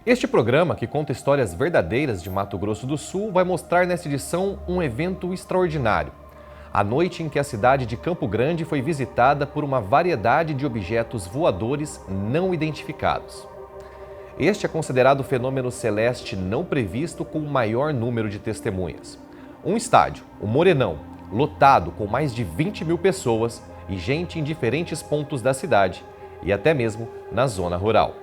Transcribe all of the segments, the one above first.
Este programa, que conta histórias verdadeiras de Mato Grosso do Sul, vai mostrar nesta edição um evento extraordinário. A noite em que a cidade de Campo Grande foi visitada por uma variedade de objetos voadores não identificados. Este é considerado o fenômeno celeste não previsto com o maior número de testemunhas. Um estádio, o Morenão, lotado com mais de 20 mil pessoas e gente em diferentes pontos da cidade e até mesmo na zona rural.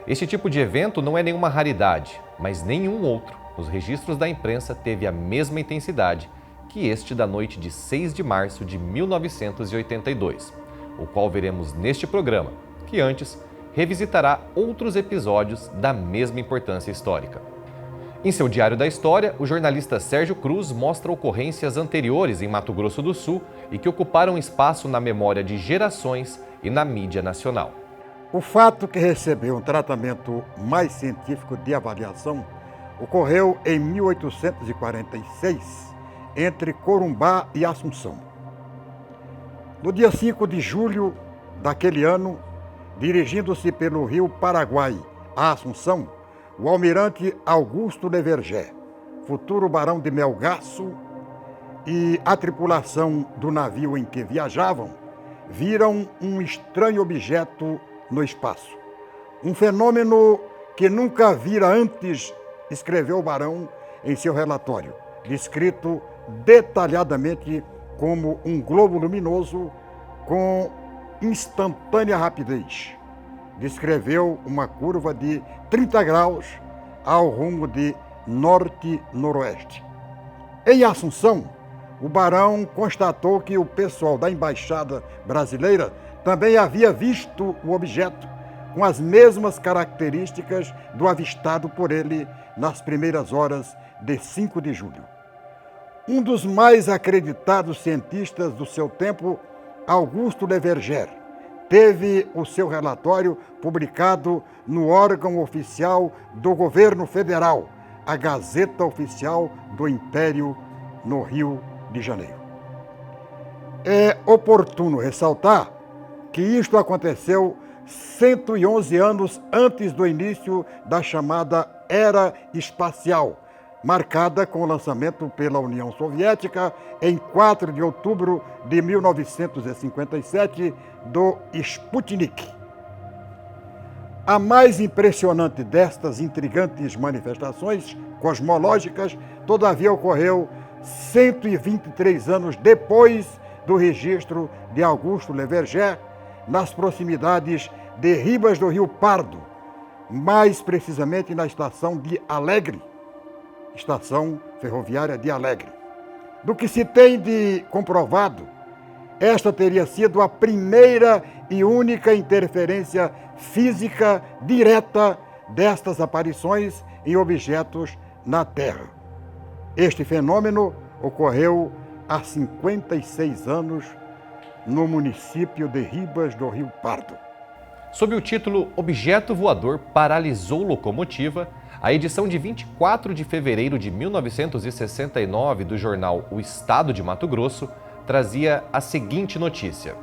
Este tipo de evento não é nenhuma raridade, mas nenhum outro nos registros da imprensa teve a mesma intensidade que este da noite de 6 de março de 1982, o qual veremos neste programa, que antes revisitará outros episódios da mesma importância histórica. Em seu Diário da História, o jornalista Sérgio Cruz mostra ocorrências anteriores em Mato Grosso do Sul e que ocuparam espaço na memória de gerações e na mídia nacional. O fato que recebeu um tratamento mais científico de avaliação ocorreu em 1846, entre Corumbá e Assunção. No dia 5 de julho daquele ano, dirigindo-se pelo rio Paraguai a Assunção, o almirante Augusto Leverger, futuro barão de Melgaço, e a tripulação do navio em que viajavam, viram um estranho objeto no espaço. Um fenômeno que nunca vira antes, escreveu o barão em seu relatório, descrito detalhadamente como um globo luminoso com instantânea rapidez. Descreveu uma curva de 30 graus ao rumo de norte-noroeste. Em Assunção, o barão constatou que o pessoal da embaixada brasileira também havia visto o objeto com as mesmas características do avistado por ele nas primeiras horas de 5 de julho. Um dos mais acreditados cientistas do seu tempo, Augusto Leverger, teve o seu relatório publicado no órgão oficial do governo federal, a Gazeta Oficial do Império, no Rio de Janeiro. É oportuno ressaltar que isto aconteceu 111 anos antes do início da chamada Era Espacial, marcada com o lançamento pela União Soviética, em 4 de outubro de 1957, do Sputnik. A mais impressionante destas intrigantes manifestações cosmológicas, todavia, ocorreu 123 anos depois do registro de Augusto Leverger, nas proximidades de Ribas do Rio Pardo, mais precisamente na estação de Alegre, estação ferroviária de Alegre. Do que se tem de comprovado, esta teria sido a primeira e única interferência física direta destas aparições em objetos na Terra. Este fenômeno ocorreu há 56 anos no município de Ribas do Rio Pardo. Sob o título Objeto Voador Paralisou Locomotiva, a edição de 24 de fevereiro de 1969 do jornal O Estado de Mato Grosso trazia a seguinte notícia.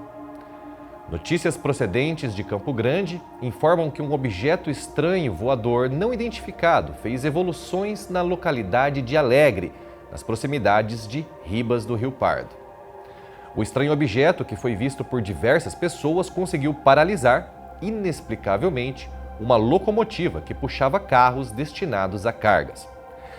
Notícias procedentes de Campo Grande informam que um objeto estranho voador não identificado fez evoluções na localidade de Alegre, nas proximidades de Ribas do Rio Pardo. O estranho objeto, que foi visto por diversas pessoas, conseguiu paralisar, inexplicavelmente, uma locomotiva que puxava carros destinados a cargas.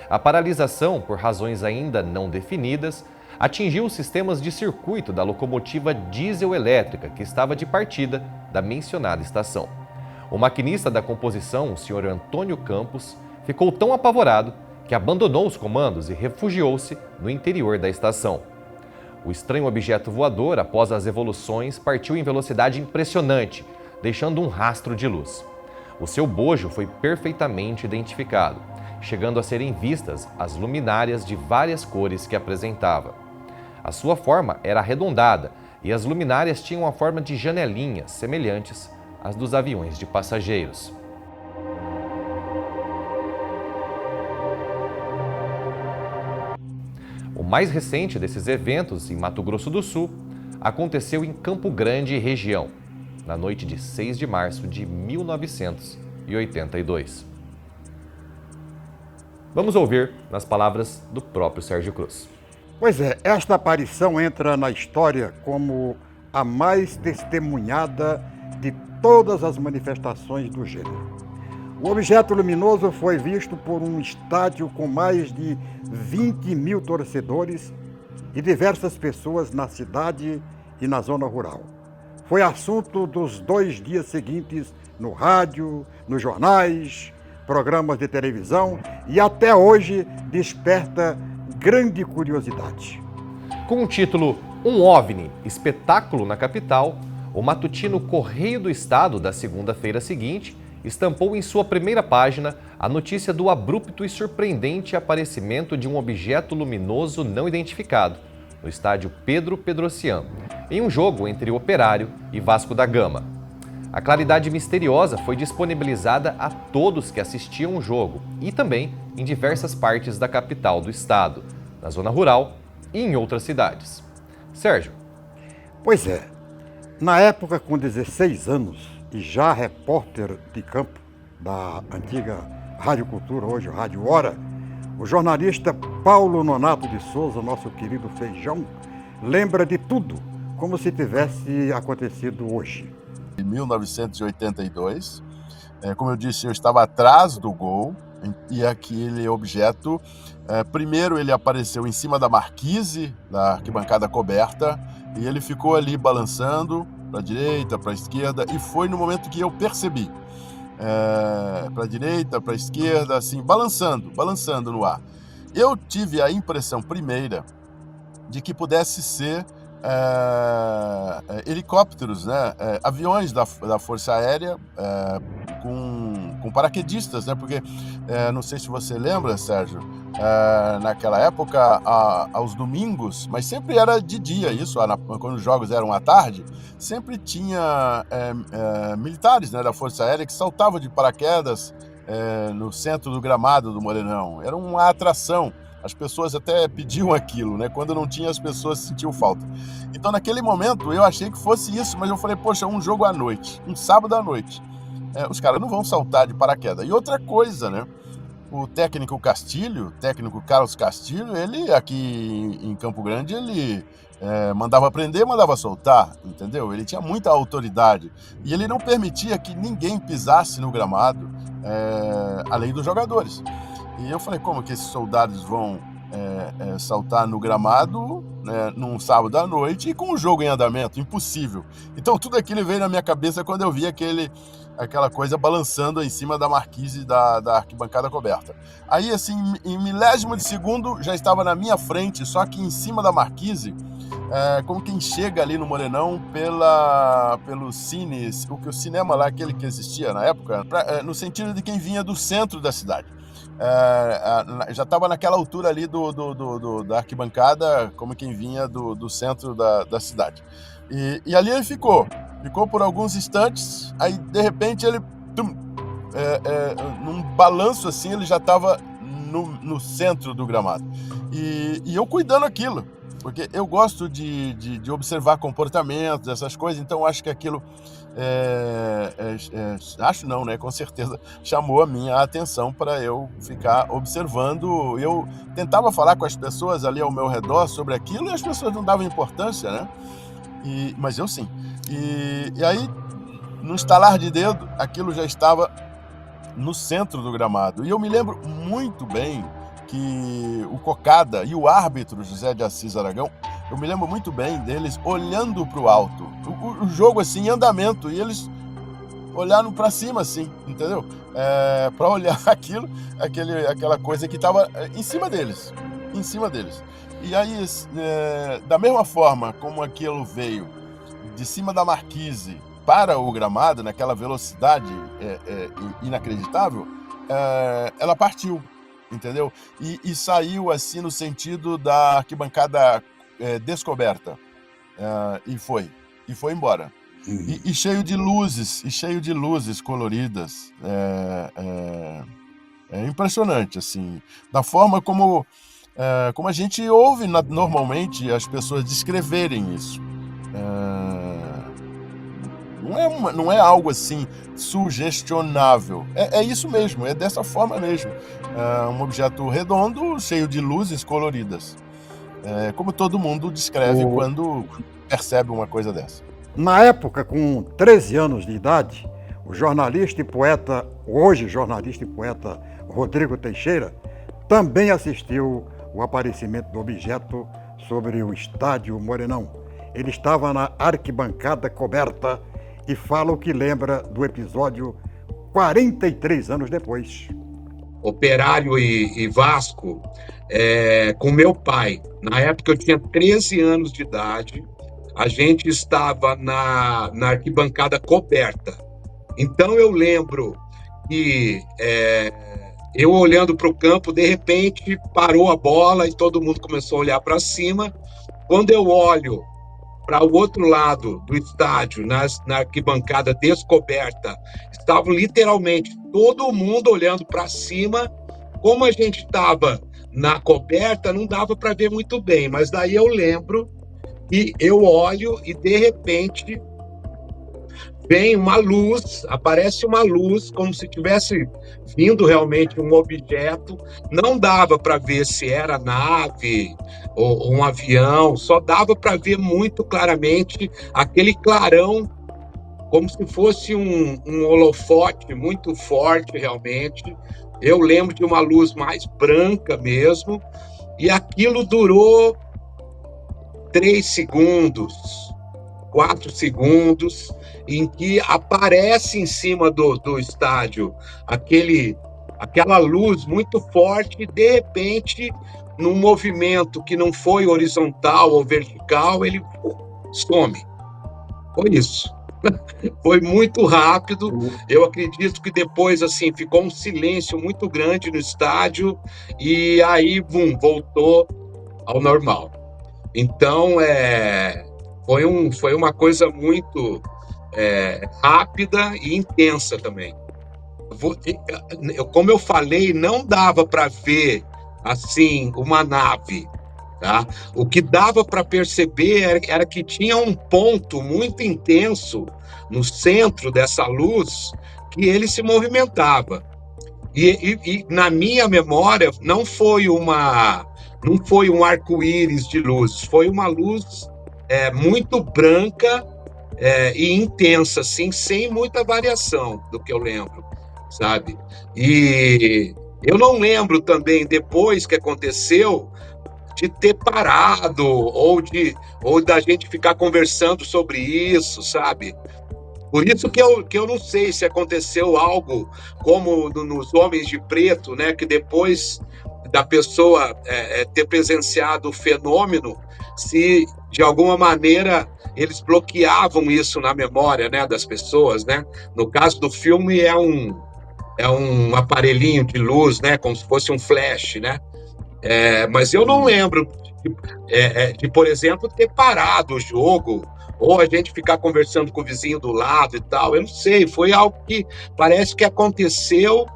A paralisação, por razões ainda não definidas, atingiu os sistemas de circuito da locomotiva diesel-elétrica que estava de partida da mencionada estação. O maquinista da composição, o Sr. Antônio Campos, ficou tão apavorado que abandonou os comandos e refugiou-se no interior da estação. O estranho objeto voador, após as evoluções, partiu em velocidade impressionante, deixando um rastro de luz. O seu bojo foi perfeitamente identificado, chegando a serem vistas as luminárias de várias cores que apresentava. A sua forma era arredondada e as luminárias tinham a forma de janelinhas semelhantes às dos aviões de passageiros. O mais recente desses eventos, em Mato Grosso do Sul, aconteceu em Campo Grande e região, na noite de 6 de março de 1982. Vamos ouvir nas palavras do próprio Sérgio Cruz. Pois é, esta aparição entra na história como a mais testemunhada de todas as manifestações do gênero. O objeto luminoso foi visto por um estádio com mais de 20 mil torcedores e diversas pessoas na cidade e na zona rural. Foi assunto dos 2 dias seguintes no rádio, nos jornais, programas de televisão e até hoje desperta grande curiosidade. Com o título Um OVNI, espetáculo na capital, o matutino Correio do Estado, da segunda-feira seguinte, estampou em sua primeira página a notícia do abrupto e surpreendente aparecimento de um objeto luminoso não identificado no estádio Pedro Pedrocian, em um jogo entre o Operário e Vasco da Gama. A claridade misteriosa foi disponibilizada a todos que assistiam o jogo e também em diversas partes da capital do estado, na zona rural e em outras cidades. Sérgio. Pois é, na época com 16 anos e já repórter de campo da antiga Rádio Cultura, hoje Rádio Hora, o jornalista Paulo Nonato de Souza, nosso querido Feijão, lembra de tudo como se tivesse acontecido hoje. Em 1982, como eu disse, eu estava atrás do gol e aquele objeto, primeiro ele apareceu em cima da marquise da arquibancada coberta e ele ficou ali balançando para a direita, para a esquerda, e foi no momento que eu percebi, para a direita, para a esquerda, assim, balançando no ar. Eu tive a impressão primeira de que pudesse ser helicópteros, né? Aviões da Força Aérea com paraquedistas, né? Porque não sei se você lembra, Sérgio, naquela época, aos domingos, mas sempre era de dia isso, quando os jogos eram à tarde, sempre tinha militares, né, da Força Aérea que saltavam de paraquedas no centro do gramado do Morenão. Era uma atração. As pessoas até pediam aquilo, né? Quando não tinha, as pessoas sentiam falta. Então, naquele momento, eu achei que fosse isso, mas eu falei, poxa, um jogo à noite, um sábado à noite. Os caras não vão saltar de paraquedas. E outra coisa, né? O técnico Carlos Castilho, ele aqui em Campo Grande, ele mandava prender, mandava soltar, entendeu? Ele tinha muita autoridade. E ele não permitia que ninguém pisasse no gramado, além dos jogadores. E eu falei, como que esses soldados vão saltar no gramado, né, num sábado à noite e com o jogo em andamento? Impossível. Então tudo aquilo veio na minha cabeça quando eu vi aquela coisa balançando em cima da marquise da arquibancada coberta. Aí, assim, em milésimo de segundo, já estava na minha frente, só que em cima da marquise, como quem chega ali no Morenão pelo Cine, o cinema lá, aquele que existia na época, no sentido de quem vinha do centro da cidade. Já estava naquela altura ali da arquibancada, como quem vinha do centro da cidade. E ali ele ficou por alguns instantes, aí de repente ele, num balanço assim, ele já estava no centro do gramado. E eu cuidando aquilo, porque eu gosto de observar comportamentos, essas coisas, então acho que aquilo, acho não, né, com certeza chamou a minha atenção para eu ficar observando. Eu tentava falar com as pessoas ali ao meu redor sobre aquilo e as pessoas não davam importância, né? Mas eu sim. E aí, no estalar de dedo, aquilo já estava no centro do gramado. E eu me lembro muito bem que o Cocada e o árbitro José de Assis Aragão, eu me lembro muito bem deles olhando para o alto, o jogo assim em andamento, e eles olharam para cima assim, entendeu? Para olhar aquela coisa que estava em cima deles. E aí, da mesma forma como aquilo veio de cima da marquise para o gramado, naquela velocidade inacreditável, ela partiu, entendeu? E saiu assim no sentido da arquibancada descoberta, e foi embora. E cheio de luzes coloridas. É impressionante, assim, da forma como a gente ouve normalmente as pessoas descreverem isso. Não é algo assim sugestionável. É isso mesmo, é dessa forma mesmo. Um objeto redondo, cheio de luzes coloridas. Como todo mundo descreve quando percebe uma coisa dessa. Na época, com 13 anos de idade, o jornalista e poeta, hoje jornalista e poeta Rodrigo Teixeira, também assistiu o aparecimento do objeto sobre o estádio Morenão. Ele estava na arquibancada coberta e fala o que lembra do episódio 43 anos depois. Operário e Vasco, com meu pai. Na época eu tinha 13 anos de idade, a gente estava na arquibancada coberta. Então eu lembro que eu olhando para o campo, de repente parou a bola e todo mundo começou a olhar para cima. Quando eu olho para o outro lado do estádio, na arquibancada descoberta, estava literalmente todo mundo olhando para cima. Como a gente estava na coberta, não dava para ver muito bem, mas daí eu lembro que eu olho e de repente vem uma luz, aparece uma luz, como se tivesse vindo realmente um objeto. Não dava para ver se era nave ou um avião, só dava para ver muito claramente aquele clarão, como se fosse um holofote muito forte realmente. Eu lembro de uma luz mais branca mesmo, e aquilo durou 3 segundos, 4 segundos, em que aparece em cima do estádio aquela luz muito forte e, de repente, num movimento que não foi horizontal ou vertical, ele some. Foi isso. Foi muito rápido. Eu acredito que depois, assim, ficou um silêncio muito grande no estádio e aí, voltou ao normal. Então, foi uma coisa muito rápida e intensa também. Como eu falei, não dava para ver assim uma nave, tá? O que dava para perceber era que tinha um ponto muito intenso no centro dessa luz que ele se movimentava. E na minha memória não foi um arco-íris de luz, foi uma luz muito branca e intensa, assim, sem muita variação do que eu lembro, sabe? E eu não lembro também, depois que aconteceu, de ter parado ou da gente ficar conversando sobre isso, sabe? Por isso que eu não sei se aconteceu algo como nos Homens de Preto, né? Que depois da pessoa ter presenciado o fenômeno, se de alguma maneira eles bloqueavam isso na memória, né, das pessoas, né? No caso do filme é um aparelhinho de luz, né, como se fosse um flash, né? Mas eu não lembro de, por exemplo, ter parado o jogo ou a gente ficar conversando com o vizinho do lado e tal. Eu não sei, foi algo que parece que aconteceu.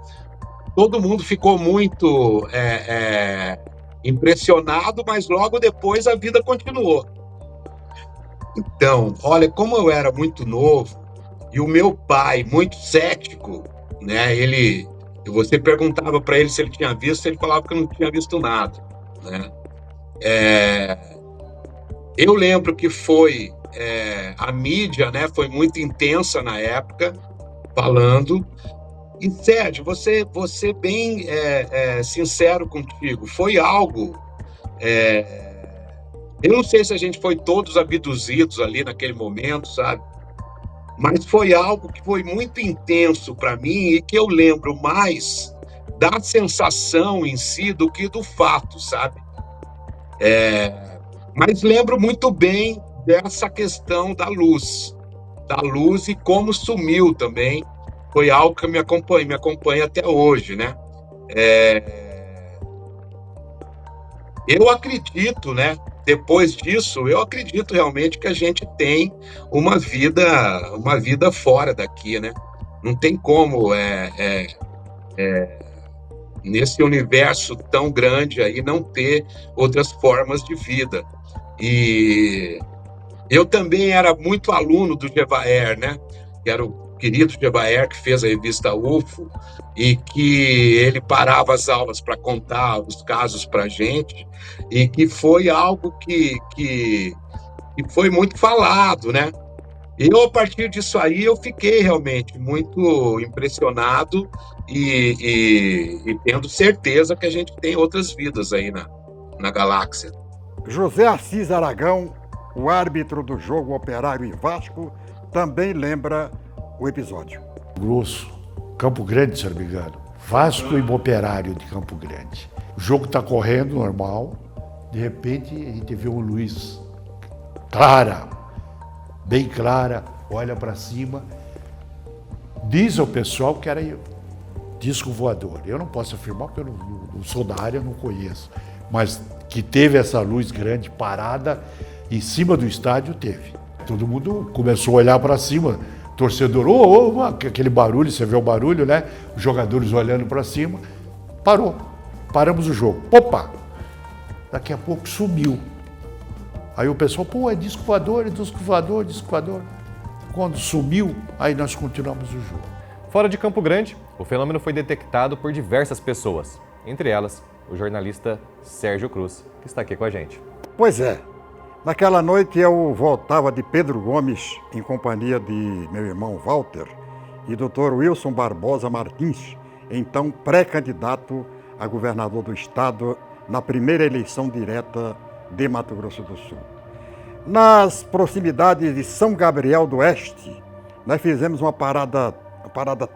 Todo mundo ficou muito impressionado, mas logo depois a vida continuou. Então, olha, como eu era muito novo e o meu pai, muito cético, né? Você perguntava para ele se ele tinha visto, ele falava que não tinha visto nada, né? Eu lembro que a mídia, né? Foi muito intensa na época, falando. E Sérgio, você bem sincero contigo, foi algo. Eu não sei se a gente foi todos abduzidos ali naquele momento, sabe? Mas foi algo que foi muito intenso para mim e que eu lembro mais da sensação em si do que do fato, sabe? Mas lembro muito bem dessa questão da luz e como sumiu também. Foi algo que me acompanha até hoje, né? Eu acredito, né? Depois disso, eu acredito realmente que a gente tem uma vida fora daqui, né? Não tem como nesse universo tão grande aí não ter outras formas de vida. E eu também era muito aluno do Gevaer, né? que era o querido Jevaer, que fez a revista UFO, e que ele parava as aulas para contar os casos para a gente, e que foi algo que foi muito falado, né? Eu, a partir disso aí, eu fiquei realmente muito impressionado e tendo certeza que a gente tem outras vidas aí na galáxia. José Assis Aragão, o árbitro do jogo Operário e Vasco, também lembra o episódio. Grosso, Campo Grande, se não me engano. Vasco e Operário de Campo Grande. O jogo está correndo normal, de repente a gente vê uma luz clara, bem clara, olha para cima. Diz ao pessoal que era disco voador. Eu não posso afirmar porque eu não sou da área, não conheço. Mas que teve essa luz grande parada em cima do estádio, teve. Todo mundo começou a olhar para cima, torcedor, aquele barulho, você vê o barulho, né? Os jogadores olhando para cima, paramos o jogo. Opa! Daqui a pouco sumiu. Aí o pessoal, é disco voador, é disco voador, disco voador. Quando sumiu, aí nós continuamos o jogo. Fora de Campo Grande, o fenômeno foi detectado por diversas pessoas, entre elas o jornalista Sérgio Cruz, que está aqui com a gente. Pois é, naquela noite eu voltava de Pedro Gomes em companhia de meu irmão Walter e Dr. Wilson Barbosa Martins, então pré-candidato a governador do estado na primeira eleição direta de Mato Grosso do Sul. Nas proximidades de São Gabriel do Oeste, nós fizemos uma parada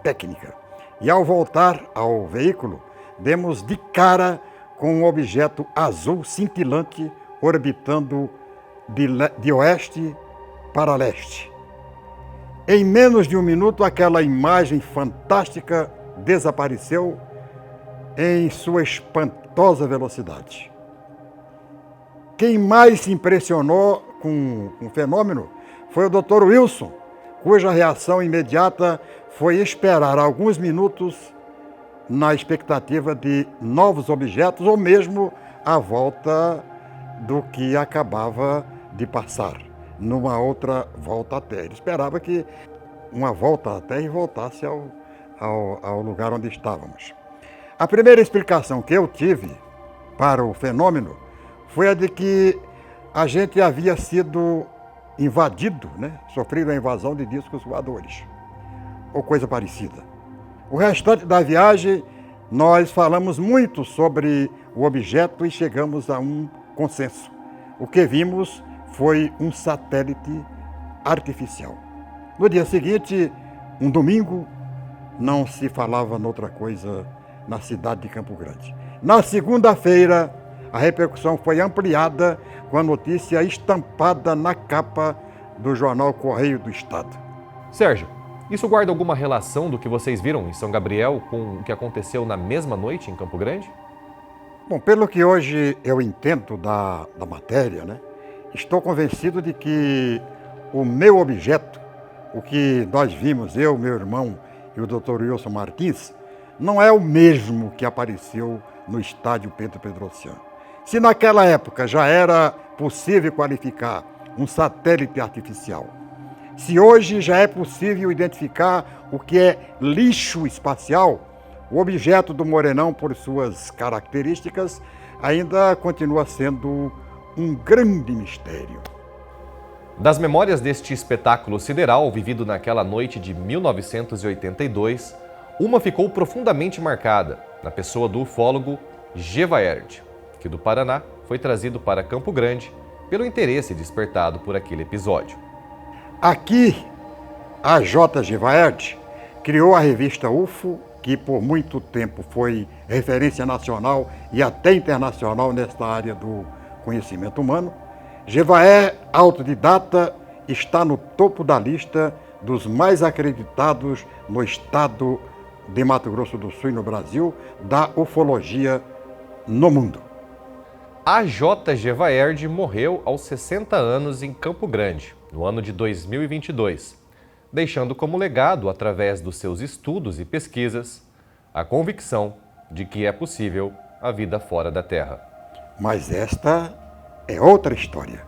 técnica e ao voltar ao veículo, demos de cara com um objeto azul cintilante orbitando de oeste para leste. Em menos de um minuto, aquela imagem fantástica desapareceu em sua espantosa velocidade. Quem mais se impressionou com o fenômeno foi o Dr. Wilson, cuja reação imediata foi esperar alguns minutos na expectativa de novos objetos ou mesmo a volta do que acabava de passar, numa outra volta à Terra. Ele esperava que uma volta à Terra voltasse ao lugar onde estávamos. A primeira explicação que eu tive para o fenômeno foi a de que a gente havia sido invadido, sofrido a invasão de discos voadores, ou coisa parecida. O restante da viagem, nós falamos muito sobre o objeto e chegamos a um consenso. O que vimos foi um satélite artificial. No dia seguinte, um domingo, não se falava noutra coisa na cidade de Campo Grande. Na segunda-feira, a repercussão foi ampliada com a notícia estampada na capa do jornal Correio do Estado. Sérgio, isso guarda alguma relação do que vocês viram em São Gabriel com o que aconteceu na mesma noite em Campo Grande? Bom, pelo que hoje eu entendo da matéria, estou convencido de que o meu objeto, o que nós vimos, eu, meu irmão e o Dr. Wilson Martins, não é o mesmo que apareceu no estádio Pedro Pedrocian. Se naquela época já era possível qualificar um satélite artificial, se hoje já é possível identificar o que é lixo espacial, o objeto do Morenão, por suas características, ainda continua sendo um grande mistério. Das memórias deste espetáculo sideral vivido naquela noite de 1982, uma ficou profundamente marcada na pessoa do ufólogo Jevaerd, que do Paraná foi trazido para Campo Grande pelo interesse despertado por aquele episódio. Aqui, a J. Jevaerd criou a revista UFO, que por muito tempo foi referência nacional e até internacional nesta área do conhecimento humano. Jevaerd, autodidata, está no topo da lista dos mais acreditados no estado de Mato Grosso do Sul e no Brasil, da ufologia no mundo. A J. Jevaerd morreu aos 60 anos em Campo Grande, no ano de 2022, deixando como legado, através dos seus estudos e pesquisas, a convicção de que é possível a vida fora da Terra. Mas esta é outra história.